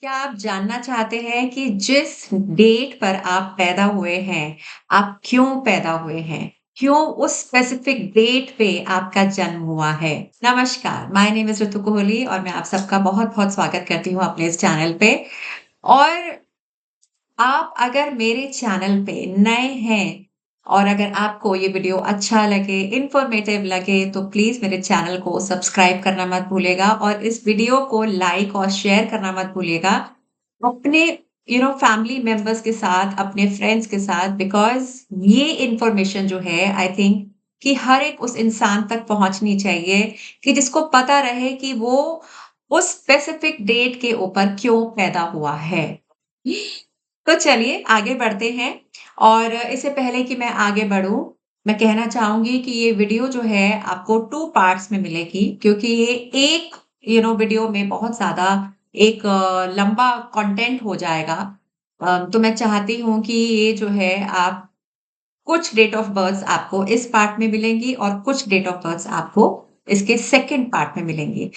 क्या आप जानना चाहते हैं कि जिस डेट पर आप पैदा हुए हैं, आप क्यों पैदा हुए हैं? क्यों उस स्पेसिफिक डेट पे आपका जन्म हुआ है? नमस्कार, माय नेम इज़ ऋतु कोहली और मैं आप सबका बहुत-बहुत स्वागत करती हूँ अपने इस चैनल पे। और आप अगर मेरे चैनल पे नए हैं और अगर आपको ये वीडियो अच्छा लगे, इन्फॉर्मेटिव लगे, तो प्लीज़ मेरे चैनल को सब्सक्राइब करना मत भूलिएगा और इस वीडियो को लाइक और शेयर करना मत भूलिएगा। अपने फैमिली मेंबर्स के साथ, अपने फ्रेंड्स के साथ बिकॉज़ ये इन्फॉर्मेशन जो है आई थिंक कि हर एक उस इंसान तक पहुँचनी चाहिए कि जिसको पता रहे कि वो उस स्पेसिफिक डेट के ऊपर क्यों पैदा हुआ है। तो चलिए आगे बढ़ते हैं और इससे पहले कि मैं आगे बढ़ूँ, मैं कहना चाहूँगी कि ये वीडियो जो है आपको 2 पार्ट्स में मिलेगी क्योंकि ये एक वीडियो में बहुत ज़्यादा एक लंबा कंटेंट हो जाएगा। तो मैं चाहती हूँ कि ये जो है आप कुछ डेट ऑफ बर्थ्स आपको इस पार्ट में मिलेंगी और कुछ डेट ऑफ बर्थ्स आपको इसके सेकंड पार्ट में मिलेंगी।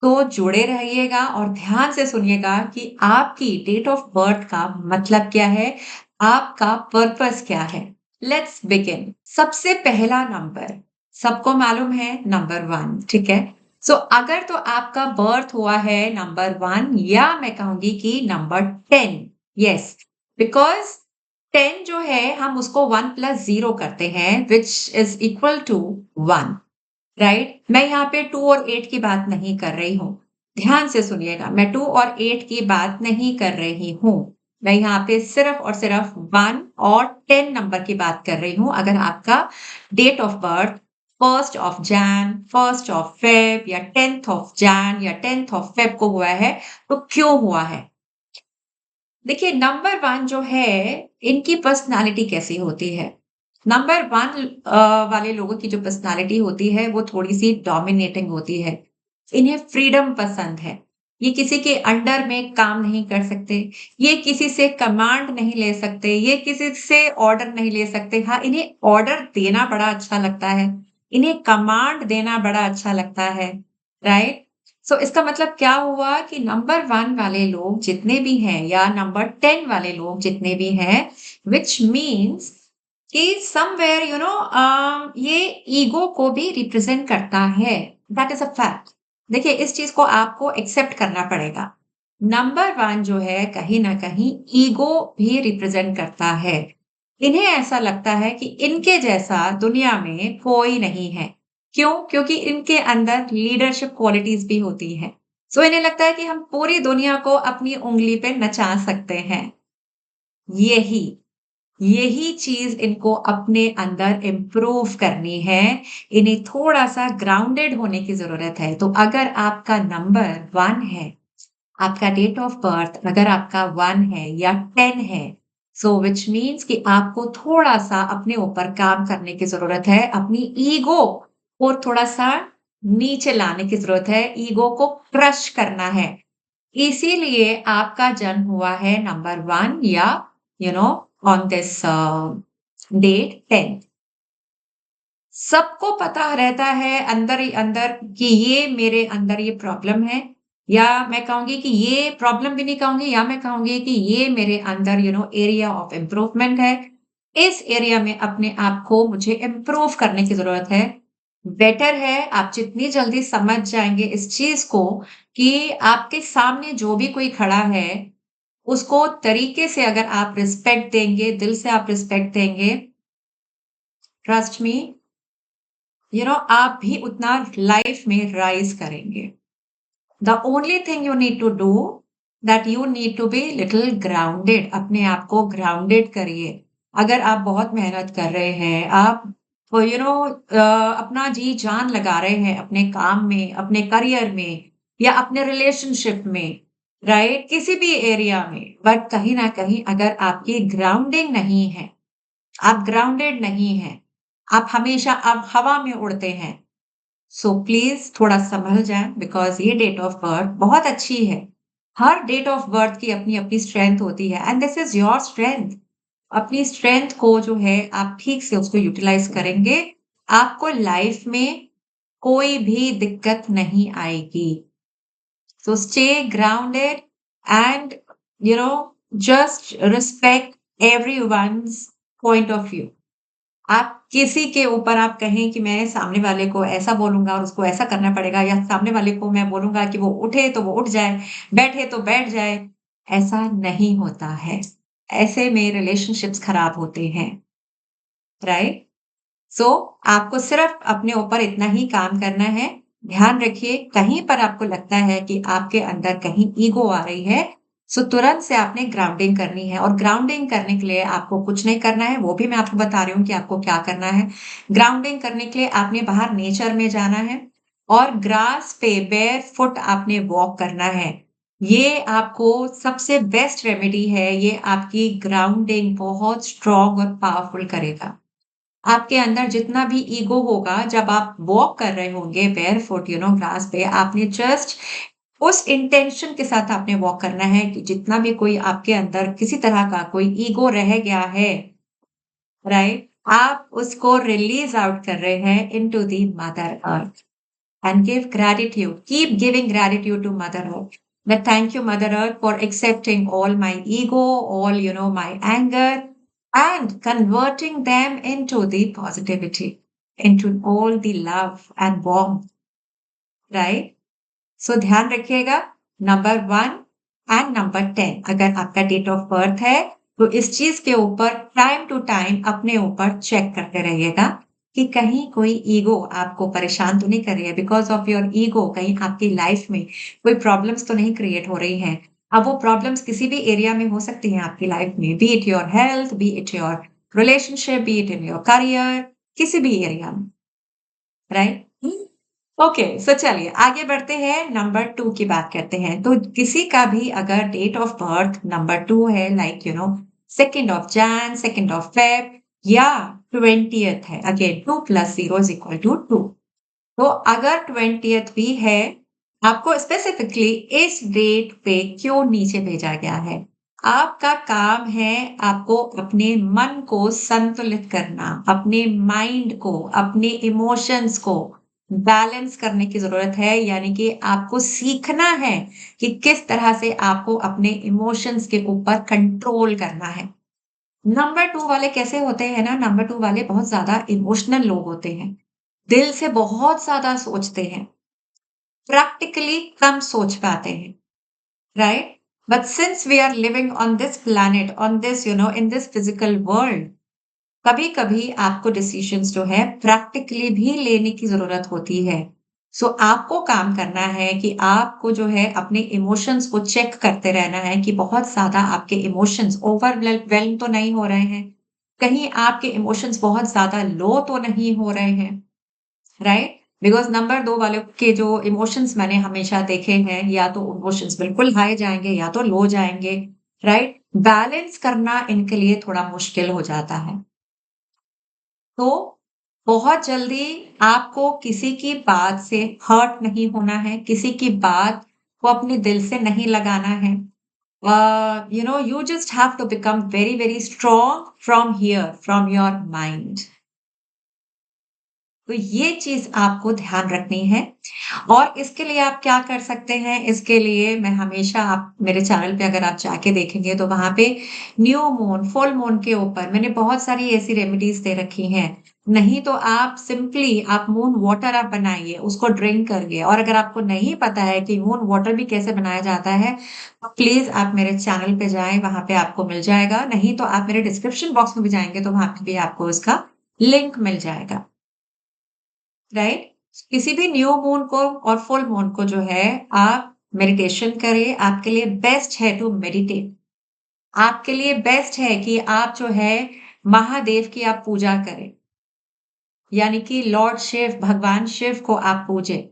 तो जुड़े रहिएगा और ध्यान से सुनिएगा कि आपकी डेट ऑफ बर्थ का मतलब क्या है, आपका पर्पस क्या है। Let's begin. सबसे पहला नंबर, सबको मालूम है नंबर 1, ठीक है? सो अगर तो आपका बर्थ हुआ है नंबर 1 या मैं कहूँगी कि नंबर 10, येस, बिकॉज़ 10 जो है हम उसको 1 प्लस 0 करते हैं which is equal to 1, right? मैं यहाँ पे 2 और 8 की बात नहीं कर रही हूँ। ध्यान से सुनिएगा, मैं 2 और 8 की बात नहीं कर रही हूँ। मैं यहाँ पे सिर्फ़ और सिर्फ़ 1 और 10 नंबर की बात कर रही हूँ। अगर आपका date of birth 1st of Jan, 1st of Feb या 10th ऑफ जैन या 10th ऑफ फ़ेब को हुआ है, तो क्यों हुआ है? देखिए नंबर 1 जो है, इनकी पर्सनैलिटी कैसी होती है? नंबर 1 वाले लोगों की जो पर्सनैलिटी होती है, वो थोड़ी-सी डोमिनेटिंग होती है। इन्हें फ्रीडम पसंद है। ये किसी के अंडर में काम नहीं कर सकते, ये किसी से कमांड नहीं ले सकते, ये किसी से ऑर्डर नहीं ले सकते। हाँ, इन्हें ऑर्डर देना बड़ा अच्छा लगता है, इन्हें कमांड देना बड़ा अच्छा लगता है, राइट? सो इसका मतलब क्या हुआ कि नंबर 1 वाले लोग जितने भी हैं या नंबर 10 वाले लोग जितने भी हैं, व्हिच मीन्स कि समवेयर ये ईगो को भी रिप्रेजेंट करता है। That is a fact. देखिए इस चीज़ को आपको एक्सेप्ट करना पड़ेगा। नंबर 1 जो है कहीं न कहीं ईगो भी रिप्रेजेंट करता है। इन्हें ऐसा लगता है कि इनके जैसा दुनिया में कोई नहीं है। क्यों? क्योंकि इनके अंदर लीडरशिप क्वालिटीज़ भी होती हैं। सो इन्हें लगता है कि हम पूरी दुनिया को अपनी उँगली पे नचा सकते हैं। यही, यही चीज़ इनको अपने अंदर इम्प्रूव करनी है। इन्हें थोड़ा-सा ग्राउंडेड होने की ज़रूरत है। तो अगर आपका नंबर 1 है, आपका डेट ऑफ बर्थ अगर आपका 1 है या 10 है, सो व्हिच मीन्स कि आपको थोड़ा-सा अपने ऊपर काम करने की ज़रूरत है। अपनी ईगो को थोड़ा-सा नीचे लाने की ज़रूरत है, ईगो को क्रश करना है। इसीलिए आपका जन्म हुआ है नंबर 1 या you know on this date 10th। सबको पता रहता है अंदर ही अंदर कि ये मेरे अंदर ये प्रॉब्लम है या मैं कहूँगी कि ये प्रॉब्लम भी नहीं कहूँगी या मैं कहूँगी कि ये मेरे अंदर एरिया ऑफ इम्प्रूवमेंट है। इस एरिया में अपने आप को मुझे इम्प्रूव करने की ज़रूरत है। बेटर है आप जितनी जल्दी समझ जाएँगे इस चीज़ को कि आपके सामने जो भी कोई खड़ा है, उसको तरीके से अगर आप रिस्पेक्ट देंगे, दिल से आप रिस्पेक्ट देंगे, ट्रस्ट मी आप भी उतना लाइफ में राइज़ करेंगे। The only thing you need to do that you need to be little grounded. अपने आप को ग्राउंडेड करिए। अगर आप बहुत मेहनत कर रहे हैं, आप अपना जी-जान लगा रहे हैं अपने काम में, अपने करियर में या अपने रिलेशनशिप में, राइट? किसी भी एरिया में, बट कहीं न कहीं अगर आपकी ग्राउंडिंग नहीं है, आप ग्राउंडेड नहीं हैं, आप हमेशा आप हवा में उड़ते हैं, सो प्लीज़ थोड़ा सँभल जाएँ बिकॉज़ ये डेट ऑफ बर्थ बहुत अच्छी है। हर डेट ऑफ बर्थ की अपनी-अपनी स्ट्रेंथ होती है and this is your strength. अपनी स्ट्रेंथ को जो है आप ठीक से उसको यूटिलाइज़ करेंगे, आपको लाइफ़ में कोई भी दिक्कत नहीं आएगी। So stay grounded and you know just respect everyone's point of view. आप किसी के ऊपर आप कहें कि मैं सामने वाले को ऐसा बोलूँगा और उसको ऐसा करना पड़ेगा, या सामने वाले को मैं बोलूँगा कि वो उठे तो वो उठ जाए, बैठे तो बैठ जाए, ऐसा नहीं होता है। ऐसे में रिलेशनशिप्स खराब होते हैं, राइट? सो आपको सिर्फ अपने ऊपर इतना ही काम करना है। ध्यान रखिए, कहीं पर आपको लगता है कि आपके अंदर कहीं ईगो आ रही है, सो तुरंत से आपने ग्राउंडिंग करनी है, और ग्राउंडिंग करने के लिए आपको कुछ नहीं करना है, वो भी मैं आपको बता रही हूँ कि आपको क्या करना है। ग्राउंडिंग करने के लिए आपने बाहर नेचर में जाना है और ग्रास पे बेयर फुट आपने वॉक करना है। ये आपको सबसे बेस्ट रेमेडी है, ये आपकी ग्राउंडिंग बहुत स्ट्रॉन्ग और पावरफुल करेगा। आपके अंदर जितना भी ईगो होगा, जब आप वॉक कर रहे होंगे बेयरफुट ग्रास पे, आपने जस्ट उस इंटेंशन के साथ आपने वॉक करना है कि जितना भी कोई आपके अंदर किसी तरह का कोई ईगो रह गया है, राइट? आप उसको रिलीज़ आउट कर रहे हैं into the mother earth and give gratitude, keep giving gratitude to mother earth. That thank you, Mother Earth, for accepting all my ego, all my anger, and converting them into the positivity, into all the love and warmth, right? सो ध्यान रखिएगा, number 1 and number 10 अगर आपका date of birth है, तो इस चीज़ के ऊपर time to time अपने ऊपर चेक करते रहिएगा कि कहीं कोई ईगो आपको परेशान तो नहीं कर रही है, बिकॉज़ ऑफ योर ईगो कहीं आपकी लाइफ में कोई प्रॉब्लम्स तो नहीं क्रिएट हो रही हैं। अब वो प्रॉब्लम्स किसी भी एरिया में हो सकती हैं आपकी लाइफ में, B it your health, B it your relationship, B it in your career, किसी भी एरिया में, राइट? ओके, सो चलिए आगे बढ़ते हैं, नंबर 2 की बात करते हैं। तो किसी का भी अगर डेट ऑफ बर्थ नंबर 2 है, like 2nd of Jain, 2nd of Feb या 20th है, अगेन 2 + 0 = 2। तो अगर 20th भी है, आपको स्पेसिफिकली इस डेट पे क्यों नीचे भेजा गया है? आपका काम है आपको अपने मन को संतुलित करना, अपने माइंड को, अपने इमोशंस को बैलेंस करने की ज़रूरत है, यानी कि आपको सीखना है कि किस तरह से आपको अपने इमोशंस के ऊपर कंट्रोल करना है। नंबर 2 वाले कैसे होते हैं ना, नंबर 2 वाले बहुत ज़्यादा इमोशनल लोग होते हैं। दिल से बहुत ज़्यादा सोचते हैं, प्रैक्टिकली कम सोच पाते हैं, right? But since we are living on this planet, on this, in this physical world, कभी-कभी आपको डिसीजंस जो है प्रैक्टिकली भी लेने की ज़रूरत होती है। सो आपको काम करना है कि आपको जो है अपने इमोशंस को चेक करते रहना है कि बहुत ज़्यादा आपके इमोशंस वेल्म तो नहीं हो रहे हैं। कहीं आपके इमोशंस बहुत ज़्यादा लो तो नहीं हो रहे हैं। राइट? बिकॉज़ नंबर 2 वालों के जो इमोशंस मैंने हमेशा देखे हैं, या तो इमोशंस बिल्कुल हाई जाएँगे या तो लो जाएँगे, राइट? बैलेंस करना इनके लिए थोड़ा मुश्किल हो जाता है। तो बहुत जल्दी आपको किसी की बात से हर्ट नहीं होना है, किसी की बात को अपने दिल से नहीं लगाना है। You just have to become very, very strong from here, from your mind. तो ये चीज़ आपको ध्यान रखनी है, और इसके लिए आप क्या कर सकते हैं, इसके लिए मैं हमेशा, आप मेरे चैनल पे अगर आप जाके देखेंगे तो वहाँ पे न्यू मून, फुल मून के ऊपर मैंने बहुत सारी ऐसी रेमेडीज़ दे रखी हैं। नहीं तो आप सिंपली आप मून वाटर आप बनाइए, उसको ड्रिंक करिए, और अगर आपको नहीं पता है कि मून वाटर भी कैसे बनाया जाता है, तो प्लीज़ आप मेरे चैनल पे जाएँ, वहाँ पे आपको मिल जाएगा। नहीं तो आप मेरे डिस्क्रिप्शन बॉक्स में भी जाएँगे तो वहाँ पे भी आपको इसका लिंक मिल जाएगा। राइट? किसी भी न्यू मून को और फुल मून को जो है आप मेडिटेशन करें, आपके लिए बेस्ट है टू मेडिटेट। आपके लिए बेस्ट है कि आप जो है महादेव की आप पूजा करें, यानी कि लॉर्ड शिव, भगवान शिव को आप पूजें,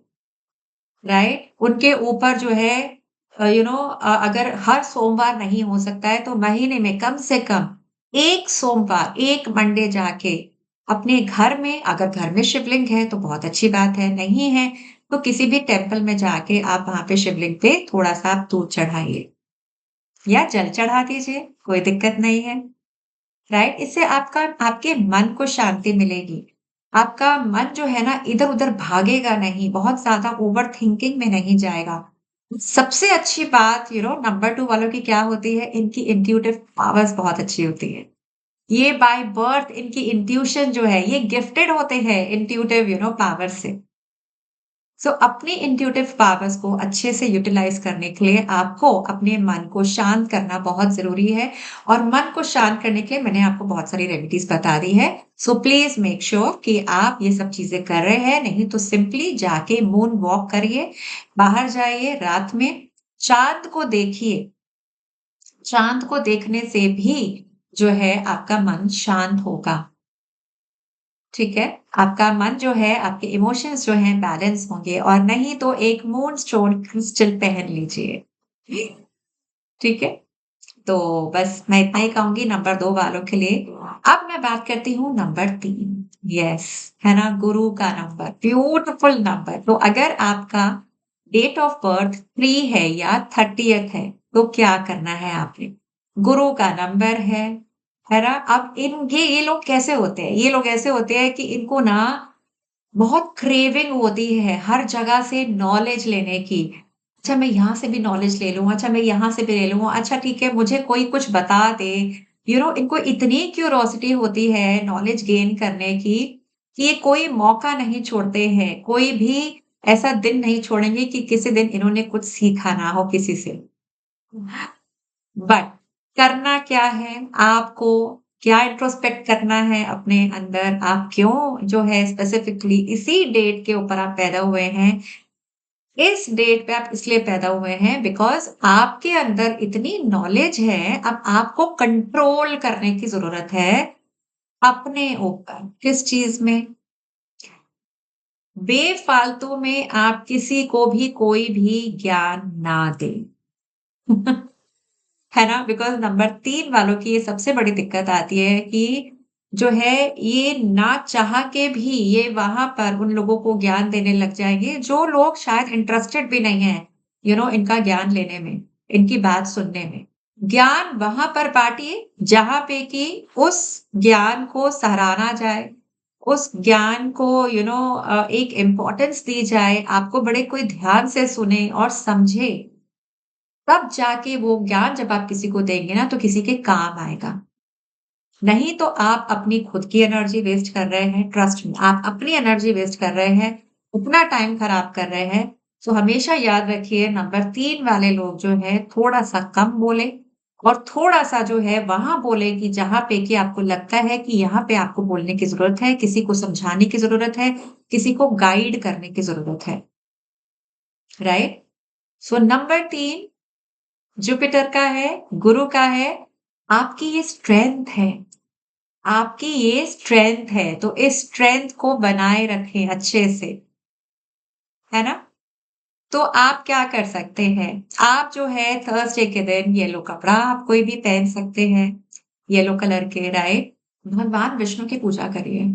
राइट? उनके ऊपर जो है अगर हर सोमवार नहीं हो सकता है तो महीने में कम से कम 1 सोमवार, 1 मंडे जाके अपने घर में, अगर घर में शिवलिंग है तो बहुत अच्छी बात है, नहीं है तो किसी भी टेम्पल में जाके आप वहाँ पे शिवलिंग पे थोड़ा-सा आप दूध चढ़ाइए या जल चढ़ा दीजिए, कोई दिक्कत नहीं है, राइट? इससे आपका आपके मन को शांति मिलेगी। आपका मन जो है ना इधर-उधर भागेगा नहीं, बहुत ज़्यादा ओवरथिंकिंग में नहीं जाएगा। सबसे अच्छी बात नंबर 2 वालों की क्या होती है, इनकी इंट्यूटिव पावर्स बहुत अच्छी होती है। ये बाय बर्थ इनकी इंट्यूशन जो है, ये गिफ्टेड होते हैं इंट्यूटिव पावर से। सो अपनी इंट्यूटिव पावर्स को अच्छे से यूटिलाइज करने के लिए आपको अपने मन को शांत करना बहुत ज़रूरी है और मन को शांत करने के लिए मैंने आपको बहुत सारी रेमेडीज़ बता दी है। सो प्लीज़ मेक श्योर कि आप ये सब चीज़ें कर रहे हैं, नहीं तो सिंपली जाके मून वॉक करिए, बाहर जाइए रात में, चाँद को देखिए। चाँद को देखने से भी जो है आपका मन शांत होगा। ठीक है? आपका मन जो है, आपके इमोशंस जो हैं बैलेंस होंगे और नहीं तो एक मूनस्टोन क्रिस्टल पहन लीजिए। ठीक है? तो बस मैं इतना ही कहूँगी नंबर 2 वालों के लिए। अब मैं बात करती हूँ नंबर 3। यस, है ना? गुरु का नंबर, ब्यूटीफुल नंबर। तो अगर आपका डेट ऑफ बर्थ 3 है या 30th है, तो क्या करना है आपने? गुरु का नंबर है ना? अब ये लोग कैसे होते हैं? ये लोग ऐसे होते हैं कि इनको ना बहुत क्रेविंग होती है हर जगह से नॉलेज लेने की। अच्छा मैं यहाँ से भी नॉलेज ले लूँ, अच्छा मैं यहाँ से भी ले लूँ, अच्छा ठीक है मुझे कोई कुछ बता दे। इनको इतनी क्यूरोसिटी होती है नॉलेज गेन करने की, कि ये कोई मौका नहीं छोड़ते हैं, कोई भी ऐसा दिन नहीं छोड़ेंगे कि किसी दिन इन्होंने कुछ सीखा ना हो किसी से। बट करना क्या है आपको, क्या इंट्रोस्पेक्ट करना है अपने अंदर, आप क्यों जो है स्पेसिफिकली इसी डेट के ऊपर आप पैदा हुए हैं, इस डेट पे आप इसलिए पैदा हुए हैं बिकॉज़ आपके अंदर इतनी नॉलेज है, अब आपको कंट्रोल करने की ज़रूरत है अपने ऊपर। किस चीज़ में? बेफ़ालतू में आप किसी को भी कोई भी ज्ञान ना दें। है ना? बिकॉज़ नंबर 3 वालों की ये सबसे बड़ी दिक्कत आती है कि जो है ये ना चाह के भी ये वहाँ पर उन लोगों को ज्ञान देने लग जाएँगे, जो लोग शायद इंटरेस्टेड भी नहीं हैं, इनका ज्ञान लेने में, इनकी बात सुनने में। ज्ञान वहाँ पर बाँटिए जहाँ पे कि उस ज्ञान को सराहना जाए, उस ज्ञान को एक इम्पोर्टेंस दी जाए, आपको बड़े कोई ध्यान से सुने और समझे। तब जाके वो ज्ञान जब आप किसी को देंगे ना, तो किसी के काम आएगा। नहीं तो आप अपनी खुद की एनर्जी वेस्ट कर रहे हैं, ट्रस्ट मी आप अपनी एनर्जी वेस्ट कर रहे हैं, अपना टाइम खराब कर रहे हैं। सो हमेशा याद रखिए नंबर 3 वाले लोग जो हैं थोड़ा-सा कम बोलें और थोड़ा-सा जो है वहाँ बोलें कि जहाँ पे कि आपको लगता है कि यहाँ पे आपको बोलने की ज़रूरत है, किसी को समझाने की ज़रूरत है, किसी को गाइड करने की ज़रूरत है, राइट? सो नंबर 3 जुपिटर का है, गुरु का है, आपकी ये स्ट्रेंथ है, आपकी ये स्ट्रेंथ है, तो इस स्ट्रेंथ को बनाए रखें अच्छे से, है ना? तो आप क्या कर सकते हैं? आप जो है थर्सडे के दिन येलो कपड़ा आप कोई भी पहन सकते हैं, येलो कलर के राइट? भगवान विष्णु की पूजा करिए।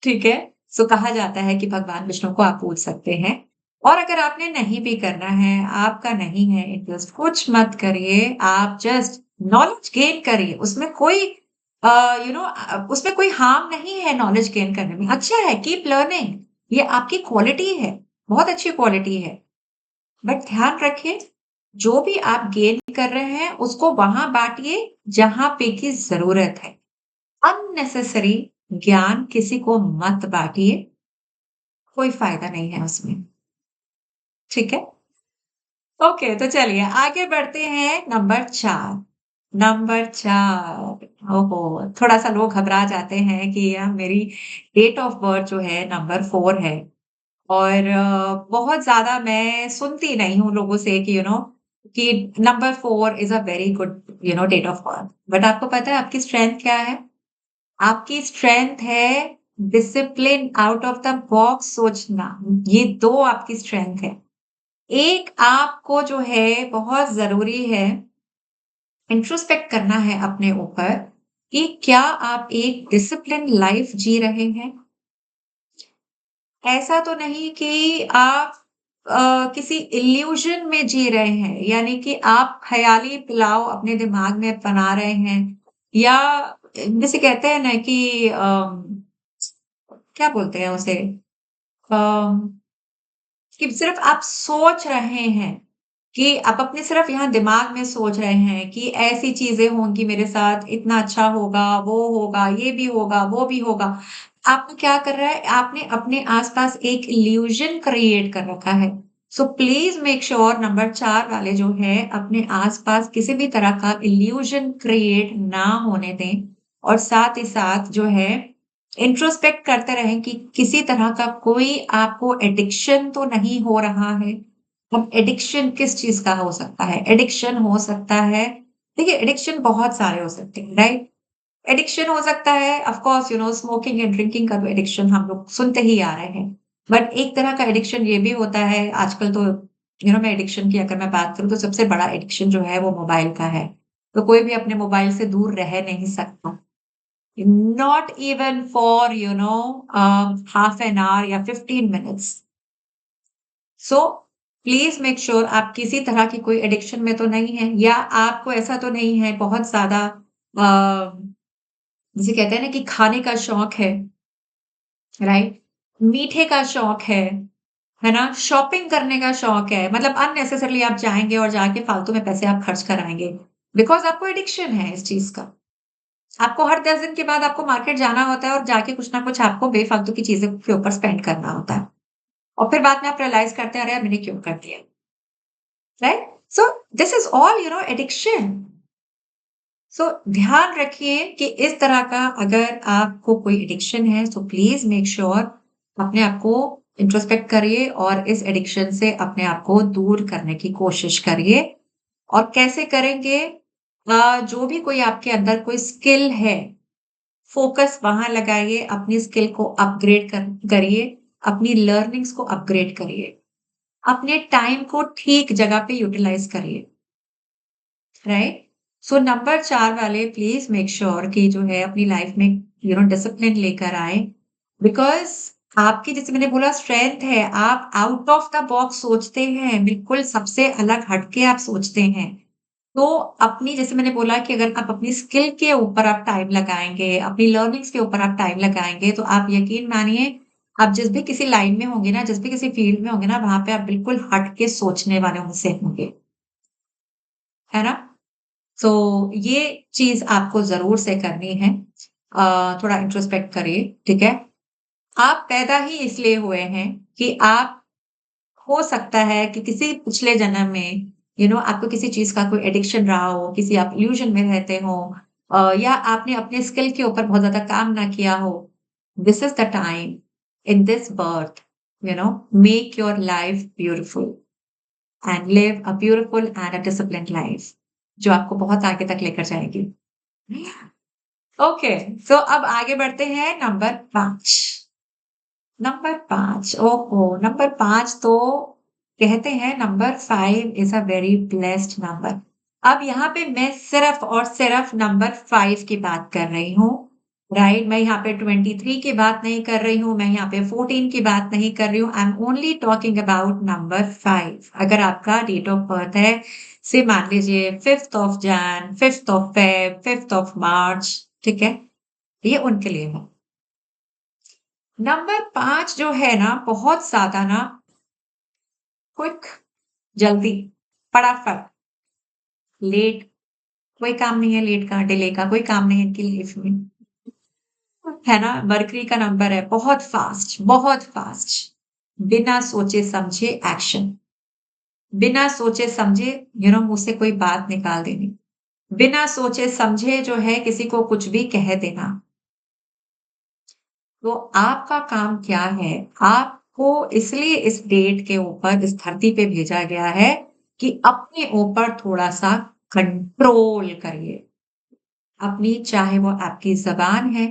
ठीक है? सो कहा जाता है कि भगवान विष्णु को आप पूज सकते हैं और अगर आपने नहीं भी करना है, आपका नहीं है इंटरेस्ट, कुछ मत करिए, आप जस्ट नॉलेज गेन करिए। उसमें कोई उसमें कोई हार्म नहीं है नॉलेज गेन करने में। अच्छा है, कीप लर्निंग, ये आपकी क्वालिटी है, बहुत अच्छी क्वालिटी है। बट ध्यान रखें, जो भी आप गेन कर रहे हैं, उसको वहाँ बाँटिए जहाँ पे की ज़रूरत है। अननेसेसरी ज्ञान किसी को मत बाँटिए, कोई फ़ायदा नहीं है उसमें, ठीक है? ओके, तो चलिए आगे बढ़ते हैं नंबर 4। नंबर 4 ओहो! थोड़ा-सा लोग घबरा जाते हैं कि मेरी डेट ऑफ बर्थ जो है नंबर 4 है और बहुत ज़्यादा मैं सुनती नहीं हूँ लोगों से कि कि number 4 is a very good date of birth. But आपको पता है आपकी स्ट्रेंथ क्या है? आपकी स्ट्रेंथ है discipline, out of the box सोचना, ये 2 आपकी स्ट्रेंथ है। एक आपको जो है बहुत ज़रूरी है इंट्रोस्पेक्ट करना है अपने ऊपर कि क्या आप एक डिसिप्लिन लाइफ़ जी रहे हैं? ऐसा तो नहीं कि आप किसी इल्यूज़न में जी रहे हैं, यानी कि आप ख़याली पुलाव अपने दिमाग में बना रहे हैं या जिसे कहते हैं ना कि क्या बोलते हैं उसे? अम, कि सिर्फ़ आप सोच रहे हैं, कि आप अपने सिर्फ यहाँ दिमाग में सोच रहे हैं कि ऐसी चीज़ें होंगी मेरे साथ, इतना अच्छा होगा, ये भी होगा, वो भी होगा। आपको क्या कर रहा है, आपने अपने आस-पास एक इल्यूज़न क्रिएट कर रखा है। So please make sure number 4 वाले जो है, अपने आस-पास किसी भी तरह का इल्यूज़न क्रिएट ना होने दें और साथ ही साथ जो है, इंट्रोस्पेक्ट करते रहें कि किसी तरह का कोई आपको एडिक्शन तो नहीं हो रहा है। अब एडिक्शन किस चीज़ का हो सकता है? एडिक्शन हो सकता है देखिए एडिक्शन बहुत सारे हो सकते हैं, राइट? एडिक्शन हो सकता है of course smoking and drinking का तो एडिक्शन हम लोग सुनते ही आ रहे हैं। बट एक तरह का एडिक्शन ये भी होता है आजकल तो मैं एडिक्शन की अगर मैं बात करूँ तो सबसे बड़ा एडिक्शन जो है वो मोबाइल का है। तो कोई भी अपने मोबाइल से दूर रह नहीं सकता। Not even for half an hour या 15 minutes. So please make sure आप किसी तरह की कोई एडिक्शन में तो नहीं हैं या आपको ऐसा तो नहीं है बहुत ज़्यादा जिसे कहते हैं ना कि खाने का शौक है, राइट? मीठे का शौक है ना? शॉपिंग करने का शौक है, मतलब अननेसेसरीली आप जाएँगे और जाके फालतू में पैसे आप खर्च कराएँगे, बिकॉज़ आपको एडिक्शन है इस चीज़ का। आपको हर 10 दिन के बाद आपको मार्केट जाना होता है और जाके कुछ ना कुछ आपको बेफालतू की चीज़ों के ऊपर स्पेंड करना होता है। और फिर बाद में आप रियलाइज़ करते हैं, अरे यार! मैंने क्यों कर दिया, right? So this is all addiction. So ध्यान रखिए कि इस तरह का अगर आपको कोई एडिक्शन है, सो प्लीज़ मेक श्योर अपने आप को इंट्रोस्पेक्ट करिए और इस एडिक्शन से अपने आप को दूर करने की कोशिश करिए। और कैसे करेंगे? जो भी कोई आपके अंदर कोई स्किल है, फ़ोकस वहाँ लगाइए, अपनी स्किल को अपग्रेड करिए, अपनी लर्निंग्स को अपग्रेड करिए, अपने टाइम को ठीक जगह पे यूटिलाइज़ करिए। राइट? सो नंबर 4 वाले प्लीज़ मेक श्योर कि जो है अपनी लाइफ में डिसिप्लिन लेकर आएँ। बिकॉज़ आपकी जैसे मैंने बोला स्ट्रेंथ है, आप आउट ऑफ द बॉक्स सोचते हैं, बिल्कुल सबसे अलग हट के आप सोचते हैं। तो अपनी जैसे मैंने बोला कि अगर आप अपनी स्किल के ऊपर आप टाइम लगाएँगे, अपनी लर्निंग्स के ऊपर आप टाइम लगाएँगे, तो आप यकीन मानिए, आप जिस भी किसी लाइन में होंगे ना, जिस भी किसी फील्ड में होंगे ना, वहाँ पे आप बिल्कुल हट के सोचने वालों में से होंगे। है ना? तो ये चीज़ आपको ज़रूर से करनी है। थोड़ा इंट्रोस्पेक्ट करिए, ठीक है? आप पैदा ही इसलिए हुए हैं कि आप हो सकता है कि किसी पिछले जन्म में आपको किसी चीज़ का कोई एडिक्शन रहा हो, किसी आप इल्यूज़न में रहते हो या आपने अपने स्किल के ऊपर बहुत ज़्यादा काम ना किया हो। This is the time in this birth make your life beautiful and live a beautiful and a disciplined life जो आपको बहुत आगे तक लेकर जाएगी। ओके, सो अब आगे बढ़ते हैं नंबर 5। नंबर 5 ओहो! नंबर 5 तो कहते हैं number 5 is a very blessed number. अब यहाँ पे मैं सिर्फ़ और सिर्फ़ नंबर 5 की बात कर रही हूँ, राइट? मैं यहाँ पे 23 की बात नहीं कर रही हूँ, मैं यहाँ पे 14 की बात नहीं कर रही हूँ, I am only talking about number 5। अगर आपका डेट ऑफ बर्थ है, से मान लीजिए 5th of Jain, 5th of Feb, 5th of March, ठीक है? ये उनके लिए है। नंबर 5 जो है ना, बहुत ज़्यादा ना क्विक, जल्दी, फटाफट, लेट कोई काम नहीं है लेट का, डिले का कोई काम नहीं है इनकी लाइफ में, है ना? मरकरी का नंबर है, बहुत फास्ट, बिना सोचे-समझे एक्शन, बिना सोचे-समझे मुँह से कोई बात निकाल देनी, बिना सोचे-समझे जो है किसी को कुछ भी कह देना। तो आपका काम क्या है? आपको इसलिए इस डेट के ऊपर इस धरती पे भेजा गया है कि अपने ऊपर थोड़ा-सा कंट्रोल करिए। अपनी चाहे वो आपकी ज़बान है,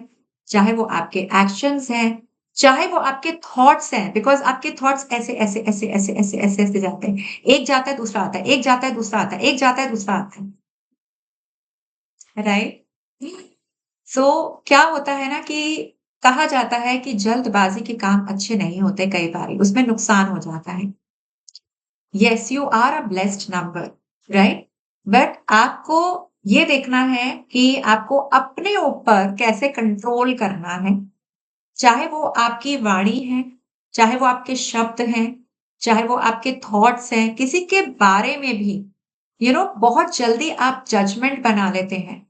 चाहे वो आपके एक्शंस हैं, चाहे वो आपके थॉट्स हैं, बिकॉज़ आपके थॉट्स ऐसे जाते हैं। एक जाता है, दूसरा आता है, एक जाता है, दूसरा आता है, एक जाता है, दूसरा आता है, राइट? सो क्या होता है ना कि कहा जाता है कि जल्दबाज़ी के काम अच्छे नहीं होते कई बारी, उसमें नुकसान हो जाता है। Yes, you are a blessed number, right? But आपको ये देखना है कि आपको अपने ऊपर कैसे कंट्रोल करना है। चाहे वो आपकी वाणी है, चाहे वो आपके शब्द हैं, चाहे वो आपके थॉट्स हैं, किसी के बारे में भी बहुत जल्दी आप जजमेंट बना लेते हैं।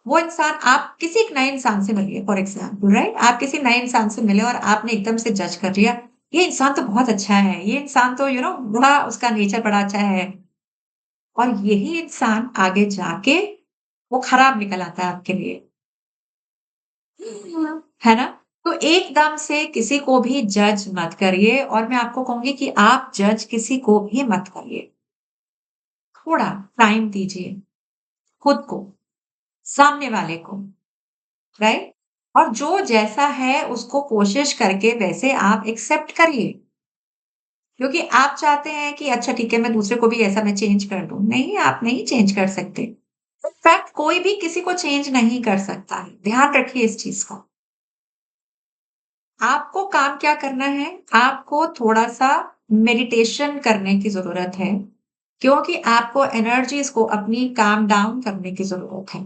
वो इंसान आप किसी एक नए इंसान से मिलिए फॉर एग्ज़ाम्पल राइट? आप किसी नए इंसान से मिले और आपने एकदम से जज कर लिया, ये इंसान तो बहुत अच्छा है, ये इंसान तो बड़ा उसका नेचर बड़ा अच्छा है और यही इंसान आगे जाके वो खराब निकल आता है आपके लिए। है ना? तो एकदम से किसी को भी जज मत करिए और मैं आपको कहूँगी कि आप जज किसी को भी मत करिए। थोड़ा टाइम दीजिए खुद को, सामने वाले को, राइट? और जो जैसा है उसको कोशिश करके वैसे आप एक्सेप्ट करिए। क्योंकि आप चाहते हैं कि अच्छा ठीक है मैं दूसरे को भी ऐसा मैं चेंज कर दूँ। नहीं, आप नहीं चेंज कर सकते। इनफैक्ट कोई भी किसी को चेंज नहीं कर सकता है। ध्यान रखिए इस चीज़ का। आपको काम क्या करना है? आपको थोड़ा-सा मेडिटेशन करने की ज़रूरत है, क्योंकि आपको एनर्जीज़ को अपनी काम डाउन करने की ज़रूरत है।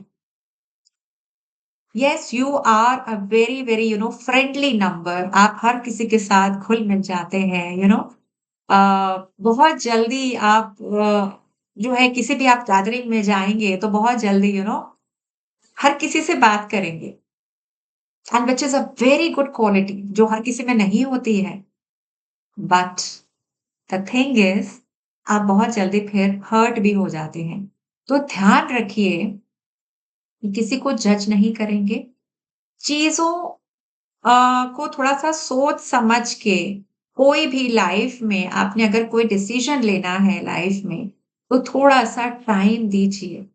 Yes, you are a very, very friendly number. आप हर किसी के साथ घुल-मिल जाते हैं, अ, बहुत जल्दी आप जो है किसी भी आप गैदरिंग में जाएँगे, तो बहुत जल्दी हर किसी से बात करेंगे and which is a very good quality जो हर किसी में नहीं होती है। बट द थिंग इज़ आप बहुत जल्दी फिर हर्ट भी हो जाते हैं। तो ध्यान रखिए कि किसी को जज नहीं करेंगे। चीज़ों को थोड़ा-सा सोच समझ के कोई भी लाइफ़ में आपने अगर कोई डिसीज़न लेना है लाइफ़ में, तो थोड़ा-सा टाइम दीजिए।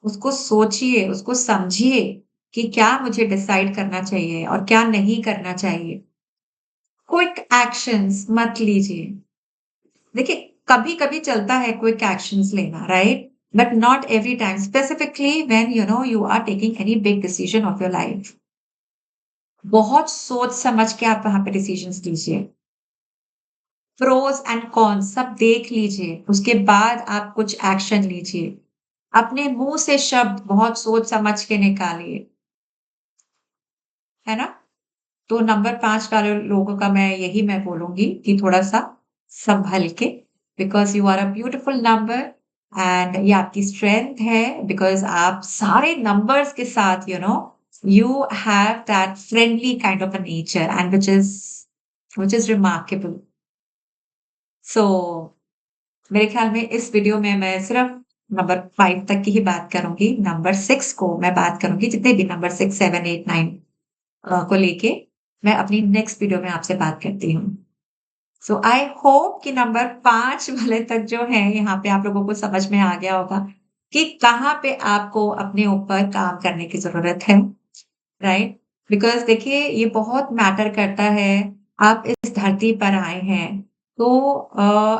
उसको सोचिए, उसको समझिए कि क्या मुझे डिसाइड करना चाहिए और क्या नहीं करना चाहिए। क्विक एक्शंस मत लीजिए। देखिए, कभी-कभी चलता है क्विक एक्शंस लेना, right? But not every time, specifically when you are taking any big decision of your life. बहुत सोच समझ के आप वहाँ पे डिसीजंस लीजिए। प्रोस एंड कॉन्स सब देख लीजिए, उसके बाद आप कुछ एक्शन लीजिए। अपने मुँह से शब्द बहुत सोच समझ के निकालिए, है ना? तो नंबर 5 वाले लोगों का मैं बोलूँगी कि थोड़ा-सा सँभल के because you are a beautiful number and ये आपकी स्ट्रेंथ है बिकॉज़ आप सारे नंबर्स के साथ you have that friendly kind of a nature and which is remarkable. So मेरे ख्याल में इस वीडियो में मैं सिर्फ़ नंबर 5 तक की ही बात करूँगी। नंबर 6 को मैं बात करूँगी, जितने भी नंबर 6, 7, 8, 9 को लेके मैं अपनी नेक्स्ट वीडियो में आपसे बात करती हूँ। सो आई होप कि नंबर 5 वाले तक जो है यहाँ पे आप लोगों को समझ में आ गया होगा कि कहाँ पे आपको अपने ऊपर काम करने की ज़रूरत है, राइट? बिकॉज़ देखिए ये बहुत मैटर करता है, आप इस धरती पर आए हैं, तो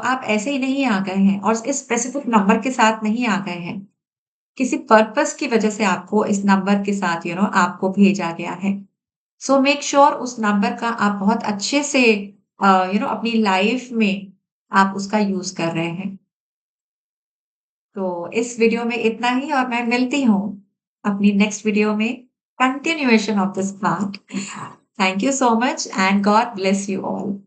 आप ऐसे ही नहीं आ गए हैं और इस स्पेसिफिक नंबर के साथ नहीं आ गए हैं। किसी पर्पज़ की वजह से आपको इस नंबर के साथ आपको भेजा गया है। सो मेक श्योर उस नंबर का आप बहुत अच्छे से अपनी लाइफ में आप उसका यूज़ कर रहे हैं। तो इस वीडियो में इतना ही और मैं मिलती हूँ अपनी नेक्स्ट वीडियो में continuation of this part. Thank you so much and God bless you all.